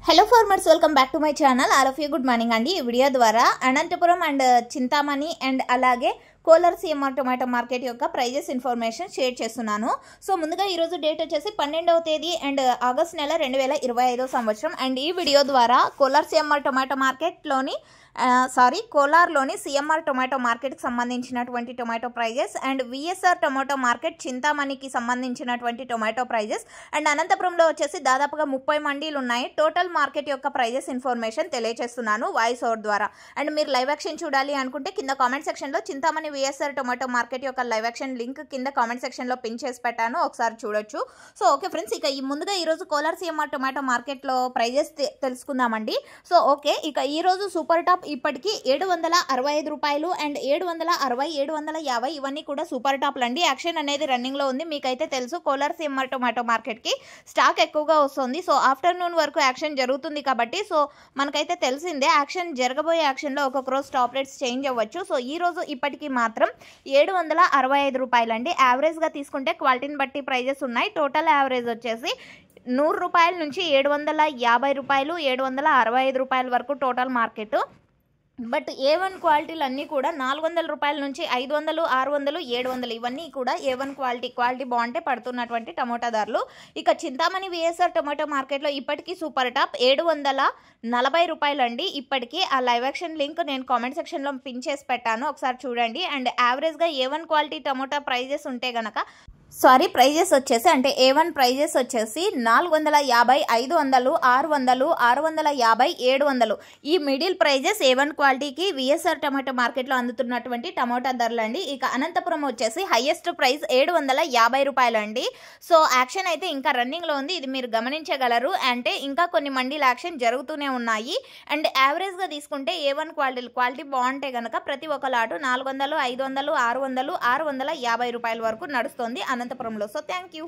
Hello farmers, welcome back to my channel. All of you good morning అండి. ఈ video ద్వారా Anantapuram and Chintamani and అలాగే Kolar CMR tomato market యొక్క prices information share చేస్తున్నాను. So ముందుగా ఈరోజు డేట్ వచ్చేసి 12వ తేదీ అండ్ ఆగస్ట్ నెల 2025 సంవత్సరం. అండ్ ఈ వీడియో ద్వారా కోలార్ సిఎంఆర్ టొమాటో మార్కెట్లోని కోలార్లోని సిఎంఆర్ టొమాటో మార్కెట్కి సంబంధించినటువంటి tomato prices and VSR tomato market చింతామణికి సంబంధించినటువంటి టొమాటో ప్రైజెస్ అండ్ అనంతపురంలో వచ్చేసి దాదాపుగా 30 మండీలు ఉన్నాయి. టోటల్ మార్కెట్ యొక్క ప్రైజెస్ ఇన్ఫర్మేషన్ తెలియజేస్తున్నాను వాయిస్ ఓవర్ ద్వారా. అండ్ మీరు లైవ్ యాక్షన్ చూడాలి అనుకుంటే కింద కామెంట్ సెక్షన్లో చింతామణి విఎస్ఆర్ టొమాటో మార్కెట్ యొక్క లైవ్ యాక్షన్ లింక్ కింద కామెంట్ సెక్షన్లో పిన్ చేసి పెట్టాను, ఒకసారి చూడొచ్చు. సో ఓకే ఫ్రెండ్స్, ఇక ముందుగా ఈరోజు కోలార్ సిఎంఆర్ టొమాటో మార్కెట్లో ప్రైజెస్ తెలుసుకుందామండి. సో ఓకే, ఇక ఈరోజు సూపర్ టాప్ ఇప్పటికి 765 రూపాయలు అండ్ 760, 750 ఇవన్నీ కూడా సూపర్ టాప్లు అండి. యాక్షన్ అనేది రన్నింగ్లో ఉంది. మీకైతే తెలుసు కోలార్ సిఎంఆర్ టొమాటో మార్కెట్కి స్టాక్ ఎక్కువగా వస్తుంది. సో ఆఫ్టర్నూన్ వరకు యాక్షన్ జరుగుతుంది కాబట్టి సో మనకైతే తెలిసిందే యాక్షన్ జరగబోయే యాక్షన్లో ఒక్కొక్క రోజు టాప్ రేట్స్ చేంజ్ అవ్వచ్చు. సో ఈ రోజు ఇప్పటికి మాత్రం 765 రూపాయలు అండి. యావరేజ్గా తీసుకుంటే క్వాలిటీని బట్టి ప్రైజెస్ ఉన్నాయి. టోటల్ యావరేజ్ వచ్చేసి 100 రూపాయల నుంచి 750 రూపాయలు, 765 రూపాయల వరకు టోటల్ మార్కెట్. బట్ A1 క్వాలిటీలు అన్నీ కూడా 400 రూపాయల నుంచి 500, 600, 700 ఇవన్నీ కూడా A1 క్వాలిటీ బాగుంటే పడుతున్నటువంటి టమోటా ధరలు. ఇక చింతామణి విఎస్ఆర్ టొమాటో మార్కెట్లో ఇప్పటికీ సూపర్ టాప్ 740 రూపాయలు అండి. ఇప్పటికీ ఆ లైవ్ యాక్షన్ లింక్ నేను కామెంట్ సెక్షన్లో పిన్ చేసి పెట్టాను, ఒకసారి చూడండి. అండ్ యావరేజ్గా A1 క్వాలిటీ టమోటా ప్రైజెస్ ఉంటే గనక ప్రైజెస్ వచ్చేసి అంటే A1 ప్రైజెస్ వచ్చేసి 450, 500, 600, 650, 700 ఈ మిడిల్ ప్రైజెస్ A1 క్వాలిటీకి విఎస్ఆర్ టమాటో మార్కెట్లో అందుతున్నటువంటి టమాటా ధరలు అండి. ఇక అనంతపురం వచ్చేసి హైయెస్ట్ ప్రైస్ 750 రూపాయలు అండి. సో యాక్షన్ అయితే ఇంకా రన్నింగ్లో ఉంది, ఇది మీరు గమనించగలరు. అంటే ఇంకా కొన్ని మండీల యాక్షన్ జరుగుతూనే ఉన్నాయి. అండ్ యావరేజ్గా తీసుకుంటే A1 క్వాలిటీ బాగుంటే కనుక ప్రతి ఒక్క లాటు 400, 500, 600, 650 రూపాయల వరకు నడుస్తుంది అనంతపురంలో. So thank you.